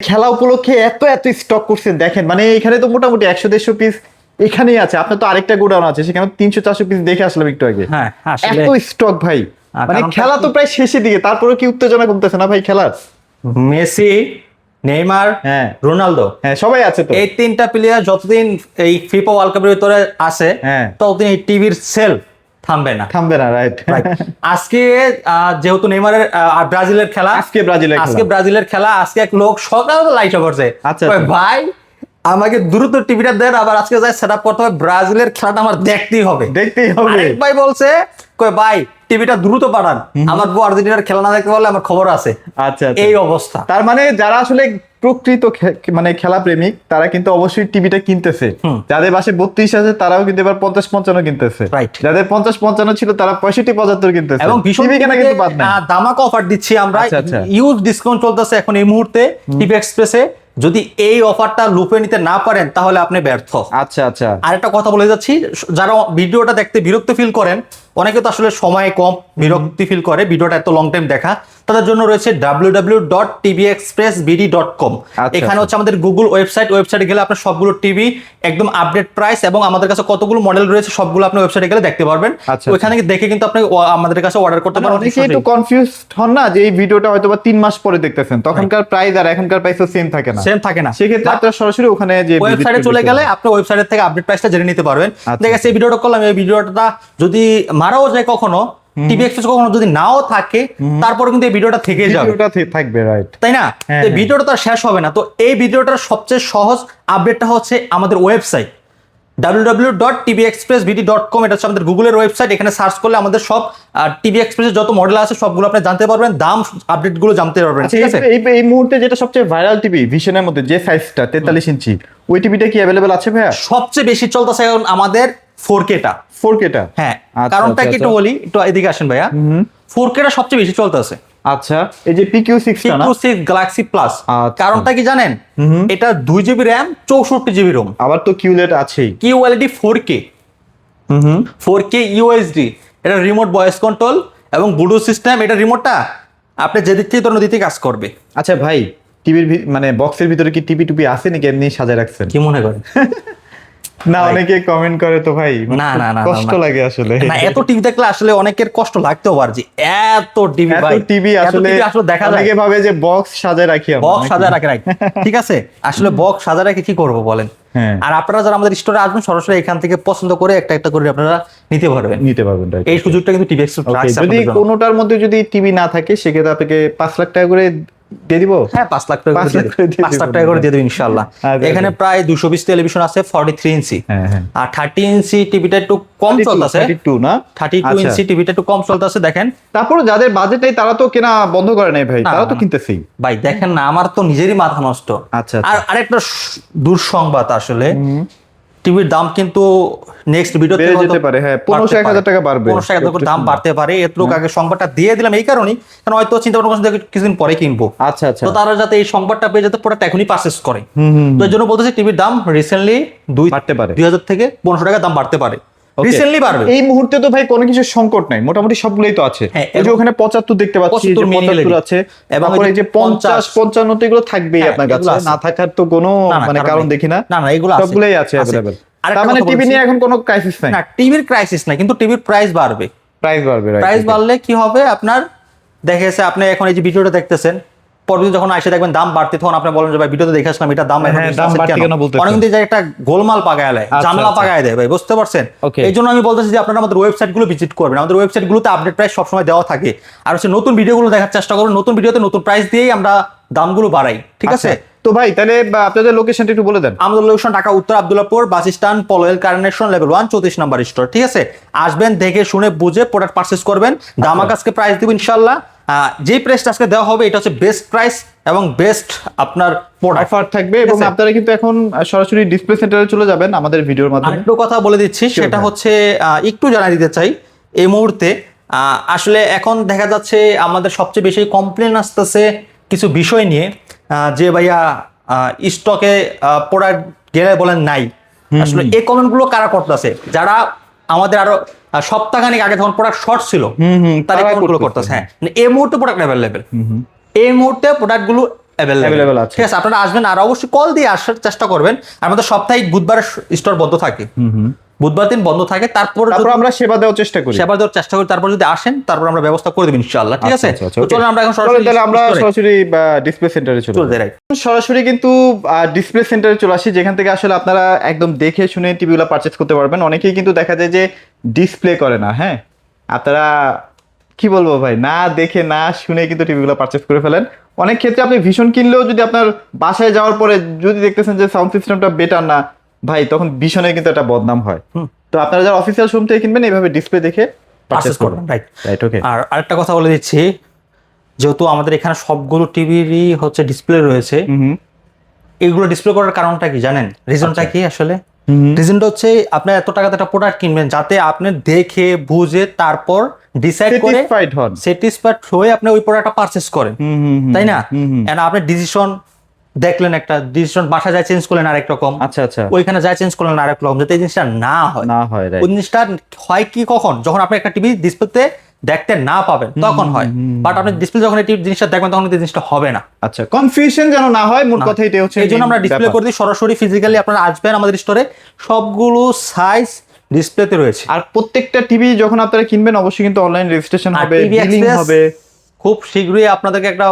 খেলা উপলক্ষে এত এত স্টক করছেন দেখেন, মানে এখানে তো মোটামুটি 100-150 পিস এখানেই আছে। আপনার তো আরেকটা গোডাউন আছে, সেখানে 300-400 পিস দেখে আসলাম একটু আগে। হ্যাঁ আসলে এত স্টক ভাই, মানে কারণটা খেলা কি? তো প্রায় শেষের দিকে, তারপরে কি উত্তেজনা কমতেছে না ভাই খেলার? মেসি, নেইমার, হ্যাঁ রোনালদো, হ্যাঁ সবাই আছে তো। এই তিনটা প্লেয়ার যতদিন এই ফিফা ওয়ার্ল্ড কাপের ভিতরে আছে হ্যাঁ ততদিন এই টিভির সেল থামবে না। থামবে না, রাইট। আজকে যেহেতু নেইমারের ব্রাজিলের খেলা, আজকে ব্রাজিলের খেলা, আজকে এক লোক সকালে লাইট করছে, আচ্ছা, কয়, আচ্ছা। ভাই আমাকে দ্রুত টিভিটা দেন, আবার আজকে যাই সেট আপ করতে হবে, ব্রাজিলের খেলাটা আমার দেখতেই হবে। আরেক ভাই বলছে, কয় ভাই টিভিটা দ্রুত পাঠান, আমার বউ আর্জেন্টিনার খেলা না দেখতে পারলে আমার খবর আছে। আচ্ছা, আচ্ছা। এই অবস্থা। তার মানে যারা আসলে প্রকৃত মানে খেলা প্রেমিক তারা কিন্তু অবশ্যই টিভিটা কিনতেছে। যাদের বাসে 32 আছে তারাও কিন্তু এবার 50-55 কিনতেছে। রাইট। যাদের 50-55 ছিল তারা 65-75 কিনতেছে। এবং ভীষণ টিভি কেনা কিন্তু বাদ নাই। দামাকা অফার দিচ্ছি আমরা, আচ্ছা, আচ্ছা। ইউজ ডিসকাউন্ট চলতেছে এখন এই মুহূর্তে টিভি এক্সপ্রেসে। যদি এই অফারটা লুপে নিতে না পারেন তাহলে আপনি ব্যর্থ। আচ্ছা, আচ্ছা। আরেকটা কথা বলে যাচ্ছি, যারা ভিডিওটা দেখতে বিরক্ত ফিল করেন, অনেকে তো আসলে সময় কম, বিরক্তি ফিল করে ভিডিওটা এত লং টাইম দেখা, তাদের জন্য রয়েছে www.tvexpressbd.com। এখানে হচ্ছে আমাদের গুগল ওয়েবসাইটে গেলে আপনার সবগুলো টিভি একদম আপডেট প্রাইস এবং আমাদের কাছে কতগুলো মডেল রয়েছে সবগুলো আপনি ওয়েবসাইটে গেলে দেখতে পারবেন। ওইখানে দেখে কিন্তু আপনি আমাদের কাছে অর্ডার করতে পারেন। অনেকে একটু কনফিউজড হন না যে এই ভিডিওটা হয়তো বা 3 মাস পরে দেখতেছেন, তখনকার প্রাইস আর এখনকার প্রাইস তো সেম থাকে না। সেক্ষেত্রে আপনারা সরাসরি ওখানে যে ওয়েবসাইটে চলে গেলে আপনি ওয়েবসাইট থেকে আপডেট প্রাইসটা জেনে নিতে পারবেন। দেখেন এই ভিডিওটা করলাম, এই ভিডিওটা যদি মারাও যায় কখনো, টিভি এক্সপ্রেস কখনো যদি নাও থাকে, তারপরে কিন্তু এই ভিডিওটা থেকে যাবে, ভিডিওটা থাকবে, রাইট, তাই না? এই ভিডিওটা তো শেষ হবে না। তো এই ভিডিওটার সবচেয়ে সহজ আপডেটটা হচ্ছে আমাদের ওয়েবসাইট www.tvexpressbd.com। এটা হচ্ছে আমাদের গুগলের ওয়েবসাইট। এখানে সার্চ করলে আমাদের সব টিভি এক্সপ্রেসের যত মডেল আছে সবগুলো আপনি জানতে পারবেন, দাম আপডেটগুলো জানতে পারবেন। ঠিক আছে, এই মুহূর্তে যেটা সবচেয়ে ভাইরাল টিভি ভিশনের মধ্যে যে সাইজটা 43 ইঞ্চি, ওই টিভিটা কি अवेलेबल আছে ভাইয়া? সবচেয়ে বেশি চলতেছে এখন আমাদের 4K-টা। 4K-টা, হ্যাঁ, কারণটা কি একটু বলি, একটু এদিকে আসেন ভাইয়া। 4K-টা সবচেয়ে বেশি চলতেছে। আচ্ছা, এই যে PQ6টা না, PQ6 গ্যালাক্সি প্লাস, আচ্ছা। কারণটা কি জানেন? এটা 2GB RAM 64GB ROM, আবার তো QLED আছেই, QLED 4K, 4K UHD, এটা রিমোট ভয়েস কন্ট্রোল এবং ব্লুটুথ সিস্টেম। এটা রিমোটটা আপনি যেদিক থেকে ধরুন ওদিকে কাজ করবে। আচ্ছা ভাই, টিভির মানে বক্সের ভিতরে কি টিভি টুপি আছে নাকি এমনি সাজায় রাখছেন? কি মনে করেন? না, অনেকে কমেন্ট করে তো ভাই, না না না, কষ্ট লাগে আসলে। না, এত টিভি দেখলে আসলে অনেকের কষ্ট লাগতেও পারে যে এত টিভি ভাই, এত টিভি আসলে দেখা যায়। অনেকে ভাবে যে বক্স সাজায় রাখি আমরা, বক্স সাজায় রাখে রাখ, ঠিক আছে, আসলে বক্স সাজায় রাখে কি করব বলেন? হ্যাঁ। আর আপনারা যারা আমাদের স্টোরে আসবেন সরাসরি এখান থেকে পছন্দ করে একটা একটা করে আপনারা নিতে পারবেন, right? এই সুযোগটা কিন্তু টিভি এক্সপ্রেস রাখছে যদি আপনাদের জন্য। কোনোটার মধ্যে যদি টিভি না থাকে সেক্ষেত্রে আপনাকে 5 লাখ টাকা করে দিয়ে দিব। হ্যাঁ, 5 লাখ টাকা করে 5 লাখ টাকা করে দিয়ে দেব ইনশাআল্লাহ। এখানে প্রায় 220 টেলিভিশন আছে 43 ইঞ্চি, আর 30 ইঞ্চি টিভিটা একটু কম চলতেছে। 32 না, 32 ইঞ্চি টিভিটা একটু কম চলতেছে। দেখেন, তারপর যাদের বাজেট নাই তারা তো কেনা বন্ধ করে নাই ভাই, তারা তো কিনতেছেই ভাই। দেখেন না, আমার তো নিজেরই মাথা নষ্ট। আচ্ছা, আর আরেকটা দুঃসংবাদ আসলে, টিভির দাম কিন্তু নেক্সট ভিডিওতে বেড়ে যেতে পারে। হ্যাঁ, 15,000 টাকা বাড়বে, 15,000 টাকা দাম বাড়তে পারে। এত আগে সংবাদটা দিয়ে দিলাম এই কারণেই, কারণ হয়তো চিন্তা ভাবনা করছেন কিছুদিন পরে কিনবো। আচ্ছা, আচ্ছা। তো তারা যাতে এই সংবাদটা পেয়ে যাতে প্রোডাক্ট এখনই পারচেজ করে, তো এর জন্য বলতেছি টিভির দাম রিসেন্টলি বাড়তে পারে, 2000 থেকে 1500 টাকা দাম বাড়তে পারে, রিসেন্টলি বাড়বে। এই মুহূর্তে তো ভাই কোনো কিছু সংকট নাই, মোটামুটি সবগুলোই তো আছে। এই যে ওখানে 75 দেখতে পাচ্ছি, 75 আছে, এবং এই যে 50 55 তো এগুলো থাকবেই আপনার কাছে, না থাকার তো কোনো মানে কারণ দেখি না। না না, এগুলো সবগুলোই আছে अवेलेबल। তার মানে টিভি নিয়ে এখন কোনো ক্রাইসিস নাই? না, টিভির ক্রাইসিস নাই, কিন্তু টিভির প্রাইস বাড়বে। প্রাইস বাড়বে, প্রাইস বাড়লে কি হবে আপনার, দেখেছে আপনি এখন এই যে ভিডিওটা দেখতেছেন, পরবর্তী যখন আইসা দেখবেন দাম বাড়তে, তখন আপনি বলেন যে ভাই ভিডিওতে দেখে আসলাম এটা দাম বাড়তে কেন বলতেছেন? অনেক কিন্তু একটা গোলমাল পাকায় দেয়, ঝামেলা পাকায় দেয় ভাই, বুঝতে পারছেন? এই জন্য আমি বলতেছি যে আপনারা আমাদের ওয়েবসাইট গুলো ভিজিট করবেন। আমাদের ওয়েবসাইট গুলোতে আপডেট প্রাইস সবসময় দেওয়া থাকে, আর হচ্ছে নতুন ভিডিওগুলো দেখার চেষ্টা করুন। নতুন ভিডিওতে নতুন প্রাইস দিয়েই আমরা দামগুলো বাড়াই, ঠিক আছে? তো ভাই তাহলে আপনাদের লোকেশনটা একটু বলে দেন। আমাদের লোকেশন ঢাকা উত্তর Abdullahpur bus stand, Polwel Carnation, level 1 34 number store, ঠিক আছে? আসবেন, দেখে শুনে বুঝে প্রোডাক্ট পারচেজ করবেন। দামাক আজকে প্রাইস দিব ইনশাআল্লাহ। যে প্রাইসটা আজকে দেওয়া হবে এটা হচ্ছে বেস্ট প্রাইস এবং বেস্ট আপনার অফার থাকবে, এবং আপনারা কিন্তু এখন সরাসরি ডিসপ্লে সেন্টারে চলে যাবেন আমাদের ভিডিওর মাধ্যমে। আরেকটু কথা বলে দিচ্ছি, সেটা হচ্ছে একটু জানাই দিতে চাই এই মুহূর্তে, আসলে এখন দেখা যাচ্ছে আমাদের সবচেয়ে বেশি কমপ্লেন আসতেছে কিছু বিষয় নিয়ে, যে ভাইয়া স্টকে প্রোডাক্ট গেলে বলেন নাই। আসলে এই কমেন্টগুলো কারা করতেছে? যারা আমাদের আরো সপ্তাহখানেক আগে যখন প্রোডাক্ট শর্ট ছিল তারা কমেন্টগুলো করতেছে। হ্যাঁ, এই মুহূর্তে প্রোডাক্ট অ্যাভেলেবেল, এই মুহূর্তে প্রোডাক্টগুলো অ্যাভেলেবল আছে। ঠিক আছে, আপনারা আসবেন আর অবশ্যই কল দিয়ে আসার চেষ্টা করবেন। আমাদের সপ্তাহে বুধবার স্টোর বন্ধ থাকে, বুধবার দিন বন্ধ থাকে। তারপর আমরা সেবা দেওয়ার চেষ্টা করি, তারপর যদি আসেন তারপর আমরা ব্যবস্থা করে দেব ইনশাআল্লাহ। ঠিক আছে, তো চলুন আমরা এখন সরাসরি ডিসপ্লে সেন্টারে চলে যাই। সরাসরি কিন্তু ডিসপ্লে সেন্টারে চলে আসি, যেখান থেকে আসলে আপনারা একদম দেখে শুনে টিভিগুলো পারচেজ করতে পারবেন। অনেকেই কিন্তু দেখা যায় যে ডিসপ্লে করে না, হ্যাঁ আপনারা কি বলবো ভাই, না দেখে না শুনে কিন্তু টিভিগুলো পারচেজ করে ফেলেন। অনেক ক্ষেত্রে আপনি ভীষণ কিনলেও যদি আপনার বাসায় যাওয়ার পরে যদি দেখতেছেন যে সাউন্ড সিস্টেমটা বেটার না ভাই, তখন ভীষণের কিন্তু একটা বদনাম হয়। তো আপনারা যারা অফিসিয়াল শোরুম থেকে কিনবেন এইভাবে ডিসপ্লে দেখে পারচেজ করবেন। রাইট, ওকে। আর আরেকটা কথা বলে দিচ্ছি, যেহেতু আমাদের এখানে সবগুলো টিভিরই হচ্ছে ডিসপ্লে রয়েছে, এগুলো ডিসপ্লে করার কারণটা কি জানেন? রিজনটা কি আসলে? রিজনটা হচ্ছে আপনি এত টাকাতে একটা প্রোডাক্ট কিনবেন যাতে আপনি দেখে বুঝে তারপর ডিসাইড করে স্যাটিসফাইড হয়ে আপনি ওই প্রোডাক্টটা পারচেজ করেন, তাই না? এন্ড আপনি ডিসিশন দেখলেন, একটা ডিসিশন বাসা যায় চেঞ্জ করলেন আরেক রকম, আচ্ছা আচ্ছা, ওইখানে যায় চেঞ্জ করলেন আরেক রকম, যাতে এই জিনিসটা না হয়। ওই জিনিসটা হয় কি কখন? যখন আপনি একটা টিভি ডিসপ্লেতে দেখতে না পাবেন তখন হয়, বাট আপনি ডিসপ্লে যখন এই জিনিসটা দেখবেন তখন এই জিনিসটা হবে না। আচ্ছা, কনফিউশন যেন না হয়, মোট কথা এটাই হচ্ছে। এই জন্য আমরা ডিসপ্লে করে দিই সরাসরি ফিজিক্যালি। আপনারা আসবেন আমাদের স্টোরে, সবগুলো সাইজ ডিসপ্লেতে রয়েছে। আর প্রত্যেকটা টিভি যখন আপনারা কিনবেন অবশ্যই কিন্তু অনলাইন রেজিস্ট্রেশন হবে, বিলিং হবে। খুব শীঘ্রই আপনাদেরকে একটা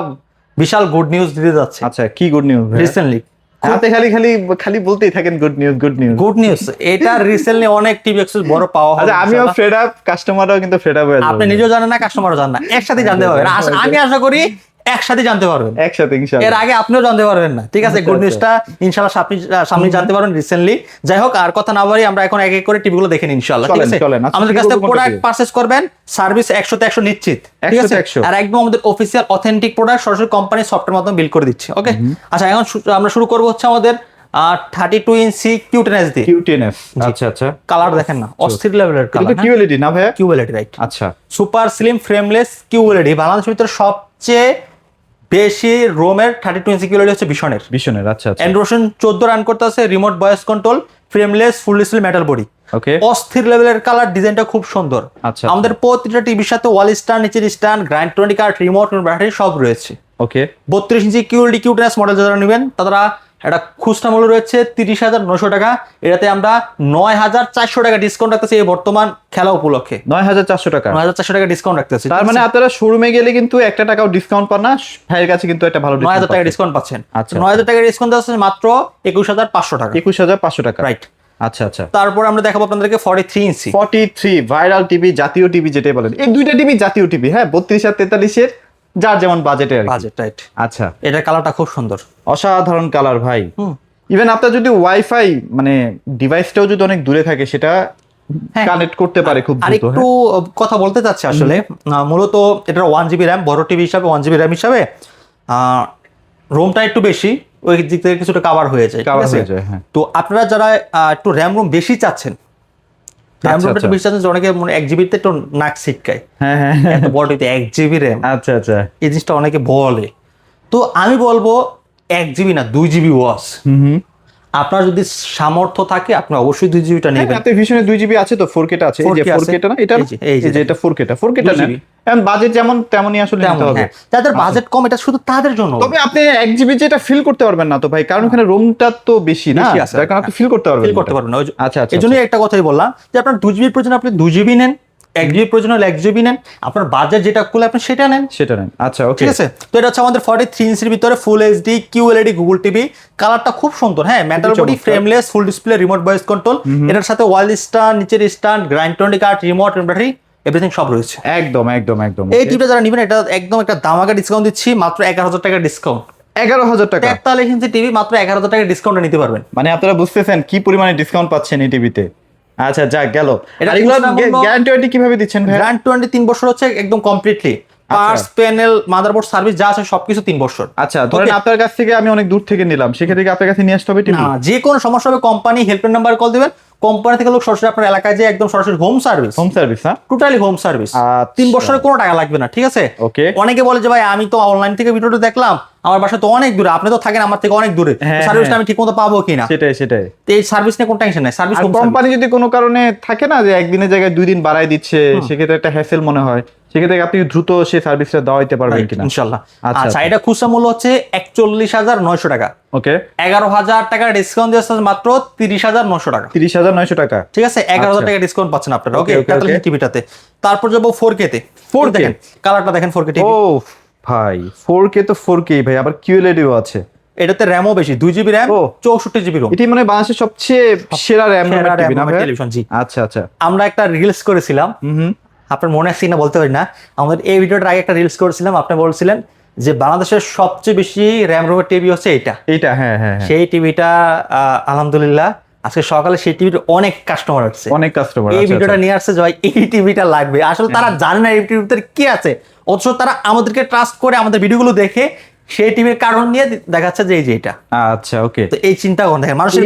বিশাল গুড নিউজ দিতে যাচ্ছে। আচ্ছা, কি গুড নিউজ? রিসেন্টলি হাতে খালি বলতেই থাকেন গুড নিউজ। এটা রিসেন্টলি অনেক টিভি এক্সেস বড় পাওয়া হবে। আচ্ছা, আমিও ফেড আপ, কাস্টমাররাও কিন্তু ফেড আপ হয়ে যাবে। আপনি নিজেও জানেন না, কাস্টমারও জানেন না, একসাথে জানতে পারবেন। আমি আশা করি একসাথে জানতে পারবেন, একসাথে ইনশাআল্লাহ। এর আগে আপনিও জানতে পারবেন না। ঠিক আছে, গুড নিউজটা ইনশাআল্লাহ সামনে জানতে পারবেন রিসেন্টলি। যাই হোক, আর কথা না বাড়ি আমরা এখন এক এক করে টিভিগুলো দেখে নিই ইনশাআল্লাহ। ঠিক আছে, আমাদের কাছ থেকে প্রোডাক্ট পারচেজ করবেন, সার্ভিস 100% নিশ্চিত। ঠিক আছে, আর একদম আমাদের অফিসিয়াল অথেন্টিক প্রোডাক্ট সরাসরি কোম্পানি সফটওয়্যার মাধ্যমে বিল করে দিচ্ছি। ওকে, আচ্ছা এখন আমরা শুরু করব হচ্ছে আমাদের 32 ইঞ্চি Q10S দিয়ে। Q10S, আচ্ছা আচ্ছা। কালার দেখেন না, অস্থির লেভেলের কালার। এটা QLED না ভাই? QLED, right. আচ্ছা, সুপার স্লিম ফ্রেমলেস QLED। বাংলাদেশের ভিতরে সবচেয়ে বেশি রোমের 32 ইঞ্চি QLED হচ্ছে ভিশনের। আচ্ছা আচ্ছা। অ্যান্ড্রয়েড 14 রান করতে আছে, remote voice control, frameless full display metal body. Okay, অস্থির লেভেলের কালার, ডিজাইনটা খুব সুন্দর। আচ্ছা, আমাদের প্রতিটা টিভির সাথে ওয়াল স্ট্যান্ড, নিচের stand, grind 20 card, remote, battery সব রয়েছে। ওকে, 32 ইঞ্চি QLED Q10S মডেল যারা নেবেন তারা এটা খুচরা মূল্য রয়েছে 30,900 টাকা। এটাতে আমরা 9,400 টাকা ডিসকাউন্ট রাখতেছি এই বর্তমান খেলা উপলক্ষে। 9,400 টাকা, 9,400 টাকা ডিসকাউন্ট রাখতেছি। তার মানে আপনারা শোরুমে গেলে কিন্তু 1 টাকাও ডিসকাউন্ট পান না, ভাইয়ের কাছে কিন্তু একটা ভালো 9,000 টাকা ডিসকাউন্ট পাচ্ছেন। আচ্ছা, 9,000 টাকা ডিসকাউন্ট আছে মাত্র 21,500 টাকা। 21,500 টাকা, রাইট। আচ্ছা আচ্ছা। তারপর আমরা দেখাবো আপনাদেরকে 43 ইঞ্চি 43 ভাইরাল টিভি, জাতীয় টিভি যেটাই বলেন। এই দুইটা টিভি জাতীয় টিভি, হ্যাঁ 32 আর 43 এর, যার যেমন বাজেটে আর বাজেট, রাইট। আচ্ছা, এটার কালারটা খুব সুন্দর, অসাধারণ কালার ভাই। ইভেন আপনার যদি ওয়াইফাই মানে ডিভাইসটাও যদি অনেক দূরে থাকে সেটা কানেক্ট করতে পারে খুব দ্রুত। আরেকটু কথা বলতে চাচ্ছি আসলে, মূলত এটা 1GB র্যাম, বড় টিভি হিসাবে 1GB র্যাম হিসাবে রোমটা একটু বেশি, ওই দিক থেকে কিছুটা কভার হয়ে যায়। হ্যাঁ। তো আপনারা যারা একটু র্যাম রোম বেশি চাচ্ছেন, র্যাম রোমটা একটু বেশি চাচ্ছেন, অনেকে মানে 1GB তে একটু নাক ছিটকায়। হ্যাঁ হ্যাঁ, এত বড় টিভিতে 1GB র্যাম, আচ্ছা আচ্ছা, এই জিনিসটা অনেকে বলে। তো আমি বলবো 1GB না 2GB ওয়াস। আপনার যদি সামর্থ্য থাকে আপনি অবশ্যই 2GB নেবেন। এত ভিশনে 2GB আছে তো, 4K টা আছে, এই যে 4K টা না, এটা এই যে এটা 4K টা নেন। এখন বাজেট যেমন তেমনই আসলে নিতে হবে। যাদের বাজেট কম এটা শুধু তাদের জন্য। তবে আপনি 1GB যেটা ফিল করতে পারবেন না তো ভাই, কারণ এখানে রুমটা তো বেশি না, যার কারণে আপনি ফিল করতে পারবেন না। আচ্ছা আচ্ছা, এজন্যই একটা কথাই বললাম যে আপনার 2GB প্রয়োজন আপনি 2GB নেন, 1GB প্রয়োজন হলে 1GB নেন, আপনার বাজেট যেটা কুল আপনি সেটা নেন। আচ্ছা, ওকে, ঠিক আছে। তো এটা হচ্ছে আমাদের 43 ইঞ্চির ভিতরে full HD QLED Google TV. কালারটা খুব সুন্দর, হ্যাঁ, metal body, frameless, full display, remote voice control. এটার সাথে ওয়াল স্ট্যান্ড, নিচের stand, grind 20 card, remote, battery, everything সব রয়েছে। একদম। এই টিভিটা যারা নেবেন এটা একদম একটা দামাকা ডিসকাউন্ট দিচ্ছি, মাত্র 11,000 টাকা ডিসকাউন্ট। 11,000 টাকা 43 ইঞ্চি টিভি মাত্র 11,000 টাকা ডিসকাউন্টে নিতে পারবেন। মানে আপনারা বুঝতেছেন কি পরিমাণে ডিসকাউন্ট পাচ্ছেন এই টিভিতে। আচ্ছা, যাক গেল। গ্যারান্টি ওয়ারেন্টি কিভাবে দিচ্ছেন ভাই? গ্যারান্টি ওয়ারেন্টি 3 বছর হচ্ছে একদম completely. Parts, panel, motherboard service যা আছে সবকিছু 3 বছর। আচ্ছা, ধরেন আপনার কাছ থেকে আমি অনেক দূর থেকে নিলাম, সেক্ষেত্রে আপনার কাছে নিয়ে আসতে হবে টিভি? না, যে কোনো সমস্যা হবে কোম্পানি হেল্পলাইন নাম্বার কল দিবেন, কোম্পানি থেকে লোক সরাসরি আপনার এলাকায় যে একদম সরাসরি হোম সার্ভিস। হ্যাঁ, টোটালি হোম সার্ভিস। 3 বছরে কোনো টাকা লাগবে না। ঠিক আছে, ওকে। অনেকে বলে যে ভাই আমি তো অনলাইন থেকে ভিডিওটা দেখলাম, আমার বাসা তো অনেক দূরে, আপনি তো থাকেন আমার থেকে অনেক দূরে, সার্ভিসটা আমি ঠিকমতো পাবো কিনা। সেটাই তো এই সার্ভিস নিয়ে কোনো টেনশন নাই। সার্ভিস কোম্পানি যদি কোনো কারণে থাকে না যে একদিনের জায়গায় 2 দিন বাড়ায় দিচ্ছে, সেক্ষেত্রে একটা হ্যাসেল মনে হয়, সেক্ষেত্রে আপনি দ্রুত সেই সার্ভিসটা দেওয়াইতে পারবেন কিনা? ইনশাআল্লাহ। আচ্ছা, এটা খুচরা মূল্য হচ্ছে 41,900 টাকা। ওকে, 11,000 টাকা ডিসকাউন্ট দিয়েছে মাত্র 30,900 টাকা। 30,900 টাকা, ঠিক আছে, 11,000 টাকা ডিসকাউন্ট পাচ্ছেন আপনারা। ওকে, টিভিটাতে। তারপর যাবো 4K তে। 4K দেখেন, কালারটা দেখেন 4K টিভি। ও ভাই 4K তো 4K ভাই, আবার QLED-ও আছে। এটাতে র্যামও বেশি, 2GB র্যাম, 64GB রোম। এটি মানে বাংলাদেশের সবচেয়ে সেরা র্যাম টিভি না ভাই? টেলিভিশন, জি। আচ্ছা। আমরা একটা রিলস করেছিলাম, আপনার মনে আছে না বলতে পারি না, আমাদের এই ভিডিওটার আগে একটা রিলস করেছিলাম, আপনি বলছিলেন যে বাংলাদেশের সবচেয়ে বেশি র্যাম রোমের টিভি হচ্ছে এইটা। হ্যাঁ। সেই টিভিটা আলহামদুলিল্লাহ আজকে সকালে সেই টিভির অনেক কাস্টমার আসছে, এই ভিডিওটা নিয়ে আসছে যে ভাই এই টিভিটা লাগবে। আসলে তারা জানে না এই টিভির ভিতরে কি আছে, অথচ তারা আমাদেরকে ট্রাস্ট করে আমাদের ভিডিওগুলো দেখে সেই টিভির কারণ নিয়ে দেখাচ্ছে যে এই যে এটা। আচ্ছা, ওকে। তো এই চিন্তা করেন, দেখেন মানুষের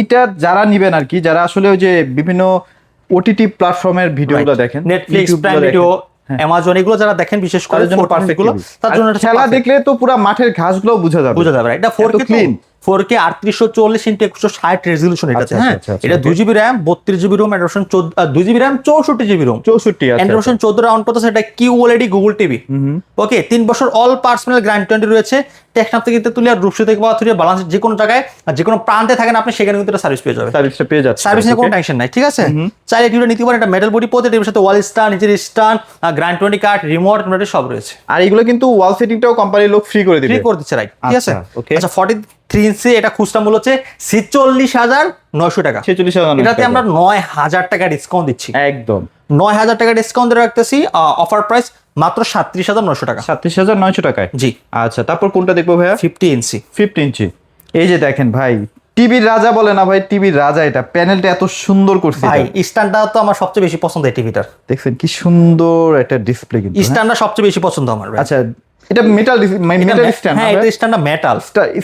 এটা যারা নিবেন আর কি, যারা আসলে ওই যে বিভিন্ন ওটিটি প্ল্যাটফর্মের ভিডিওগুলো দেখেন, নেটফ্লিক্স, প্রাইম ভিডিও, অ্যামাজন, এগুলো যারা দেখেন বিশেষ করে তার জন্য খেলা দেখলে তো পুরো মাঠের ঘাসগুলো বোঝা যাবে। এটা 4K clean, 4K 3840x160 resolution এটাতে। হ্যাঁ, এটা 2GB RAM, 32GB ROM, Android 2GB RAM, 64GB ROM, 64 Android 14 রাউন্ড করতেছে। এটা QLED গুগল টিভি। ওকে, 3 বছর অল পার্সোনাল গ্যারান্টি রয়েছে। টেকনাফ থেকে তুলে আর রূপসী থেকে পাওয়া বাংলাদেশ যে কোনো জায়গায় যে কোনো প্রান্তে থাকেন আপনি, সেখানে কিন্তু সার্ভিস পেয়ে যাবেন। সার্ভিস নিয়ে কোনো টেনশন নাই, ঠিক আছে। চাইলে টিভিটা নিতে পারেন। এটা মেটাল বডি, প্রতি টিভির সাথে ওয়াল স্ট্যান্ড, নিচের স্ট্যান্ড, গ্যারান্টি কার্ড, রিমোট সব রয়েছে। আর এগুলো কিন্তু ওয়াল সেটিংটাও কোম্পানির লোক ফ্রি করে দিচ্ছে, রাইট? ঠিক আছে। আচ্ছা, 43 ইঞ্চি, এটা খুচরা মূল্য হচ্ছে 46,900 টাকা। 46,900। এটাতে আমরা 9,000 টাকা ডিসকাউন্ট দিচ্ছি, একদম 9,000 টাকা ডিসকাউন্ট রাখতেছি। অফার প্রাইস মাত্র 37,900 টাকা। 37,900 টাকায়, জি। আচ্ছা, তারপর কোনটা দেখবো ভাইয়া? 50 ইঞ্চি। 50 ইঞ্চি, এই যে দেখেন ভাই, টিভির রাজা বলে না ভাই, টিভির রাজা। এটা প্যানেলটা এত সুন্দর করছে ভাই, স্ট্যান্ডটা তো আমার সবচেয়ে বেশি পছন্দ এই টিভিটার। দেখছেন কি সুন্দর একটা ডিসপ্লে, কিন্তু স্ট্যান্ডটা সবচেয়ে বেশি পছন্দ আমার। আচ্ছা, এটা মেটাল স্ট্যান্ড? হ্যাঁ, এটা স্ট্যান্ডটা মেটাল,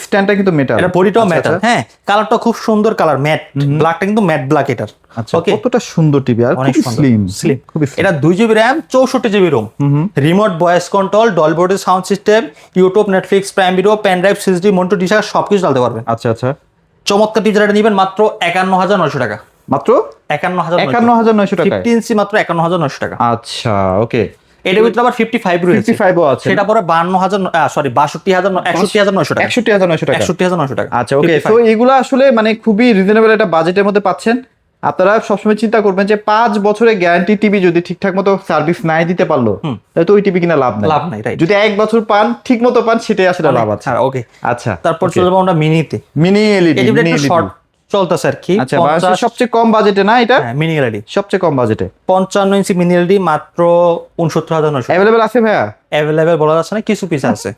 স্ট্যান্ডটা কিন্তু মেটাল, এটা বডিটাও মেটাল। হ্যাঁ, কালারটা খুব সুন্দর কালার, ম্যাট ব্ল্যাকটা কিন্তু ম্যাট ব্ল্যাক এটার। আচ্ছা, কতটা সুন্দর টিভি, আর খুব স্লিম। এটা 2GB RAM, 64GB ROM, remote voice control, Dolby audio sound system, YouTube, Netflix, Prime Video, pen drive, সিএসডি, মনিটর, ডিশ সবকিছু চালাতে পারবেন। আচ্ছা। চমৎকার টিভি যেটা নেবেন মাত্র 51,900 টাকা। মাত্র 51,900 টাকা। 50 ইঞ্চি মাত্র 51,900 টাকা। আচ্ছা, ওকে। এটার ভিতরে আবার 55 রয়েছে, 55ও আছে, সেটা পরে 62,900 টাকা। 61,900 টাকা। আচ্ছা, ওকে। তো এগুলো আসলে মানে খুবই রিজনেবল একটা বাজেটের মধ্যে পাচ্ছেন। আপনারা সবসময় চিন্তা করবেন যে 5 বছরের গ্যারান্টি টিভি যদি ঠিকঠাক মতো সার্ভিস নাই দিতে পারলো, তাহলে তো ওই টিভি কিনা লাভ নাই, রাইট? যদি 1 বছর পান, ঠিক মতো পান, সেটাই আসলে লাভ আছে। ওকে, আচ্ছা। তারপর চলে যাবো আমরা মিনিতে। মিনি এলইডি, শর্ট চলতেছে আর কি। আচ্ছা, সবচেয়ে কম বাজেটে না এটা? মিনি এলইডি সবচেয়ে কম বাজেটে 55 ইঞ্চি মিনি এলইডি মাত্র 69,900। अवेलेबल আছে ভাইয়া? अवेलेबल বলা যাচ্ছে না, কিছু পিস আছে।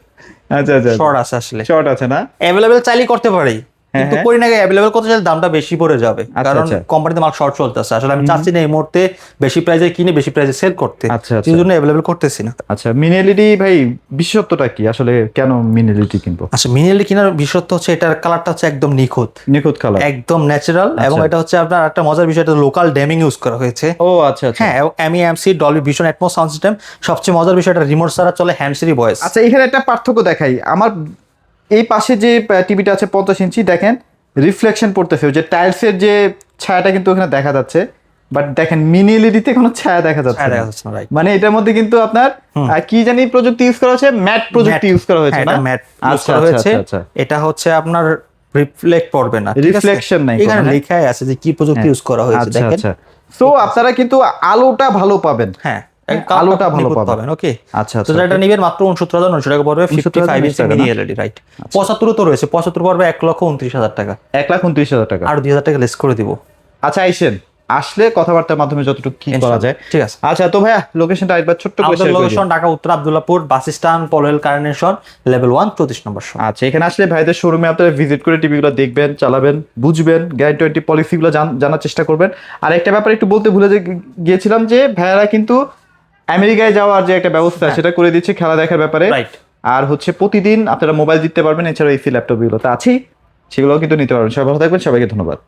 আচ্ছা, শর্ট আছে, আসলে শর্ট আছে না? अवेलेबल চাইলেই করতে পারি, কিন্তু করি না। अवेलेबल করতে চাইলে দামটা বেশি পড়ে যাবে, কারণ কোম্পানিতে মাল শর্ট চলতেছে। আসলে আমি চাচ্ছি না এই মুহূর্তে বেশি প্রাইসে কিনে বেশি প্রাইসে সেল করতে, এই জন্য अवेलेबल করতেছি না। আচ্ছা, মিনি এলইডি ভাই বিশেষত্বটা কি আসলে, কেন মিনি এলইডি কিনবো? আচ্ছা, মিনি এলইডি কেনার বিশেষত্ব হচ্ছে এটার কালারটা হচ্ছে একদম নিখুঁত কালার, একদম ন্যাচারাল। এবং এটা হচ্ছে আপনার একটা মজার বিষয়, এটা লোকাল ড্যামিং ইউজ করা হয়েছে। ও আচ্ছা। হ্যাঁ, MEMC, Dolby Vision, Atmos sound system. সবচেয়ে মজার বিষয়, এটা রিমোট ছাড়া চলে, হ্যান্ডস ফ্রি ভয়েস। আচ্ছা, এখানে একটা পার্থক্য দেখাই। আমার এই পাশে যে টিভিটা আছে 50 ইঞ্চি, দেখেন রিফ্লেকশন পড়তেছে, যে টাইলসের যে ছায়াটা কিন্তু ওখানে দেখা যাচ্ছে, বাট দেখেন মিনি এলইডিতে কোনো ছায়া দেখা যাচ্ছে না। মানে এটার মধ্যে কিন্তু আপনার কি জানি প্রযুক্তি ইউজ করা হয়েছে, ম্যাট প্রযুক্তি ইউজ করা হয়েছে না? ম্যাট ইউজ করা হয়েছে। এটা হচ্ছে আপনার রিফ্লেক্ট পড়বে না, রিফ্লেকশন নাই। এখানে লেখাই আছে যে কি প্রযুক্তি ইউজ করা হয়েছে, দেখেন। সো আপনারা কিন্তু আলোটা ভালো পাবেন। হ্যাঁ, আলোটা ভালো পাবেন। ওকে, আচ্ছা। তো এটা নিবেন মাত্র 69,900 টাকা পড়বে, 55 ইঞ্চি মিনি এলইডি, রাইট? 75 তো রয়েছে, 75 পড়বে 1,29,000 টাকা। 1,29,000 টাকা, আর 2,000 টাকা লেস করে দিব। আচ্ছা, আসলে কথাবার্তার মাধ্যমে যতটুকু কি করা যায়, ঠিক আছে। আচ্ছা, তো ভাইয়া লোকেশনটা একবার ছোট্ট করে শেয়ার করে দিন। লোকেশন ঢাকা উত্তর Abdullahpur bus stand, Polwel Carnation, level 1, 34 নম্বর। আচ্ছা, এখানে আসলে ভাইদের শোরুমে আপনারা ভিজিট করে টিভিগুলো দেখবেন, চালাবেন, বুঝবেন, গ্যারান্টি পলিসিগুলো জানার চেষ্টা করবেন। আর একটা ব্যাপার একটু বলতে ভুলে গিয়েছিলাম যে ভাইয়ারা কিন্তু আমেরিকায় যাওয়ার যে একটা ব্যবস্থা সেটা করে দিচ্ছে খেলা দেখার ব্যাপারে, রাইট? আর হচ্ছে প্রতিদিন আপনারা মোবাইল জিততে পারবেন, এছাড়া এসি ল্যাপটপ গুলো তো আছেই, সেগুলোও কিন্তু নিতে পারবেন। সবাই ভালো থাকবেন, সবাইকে ধন্যবাদ।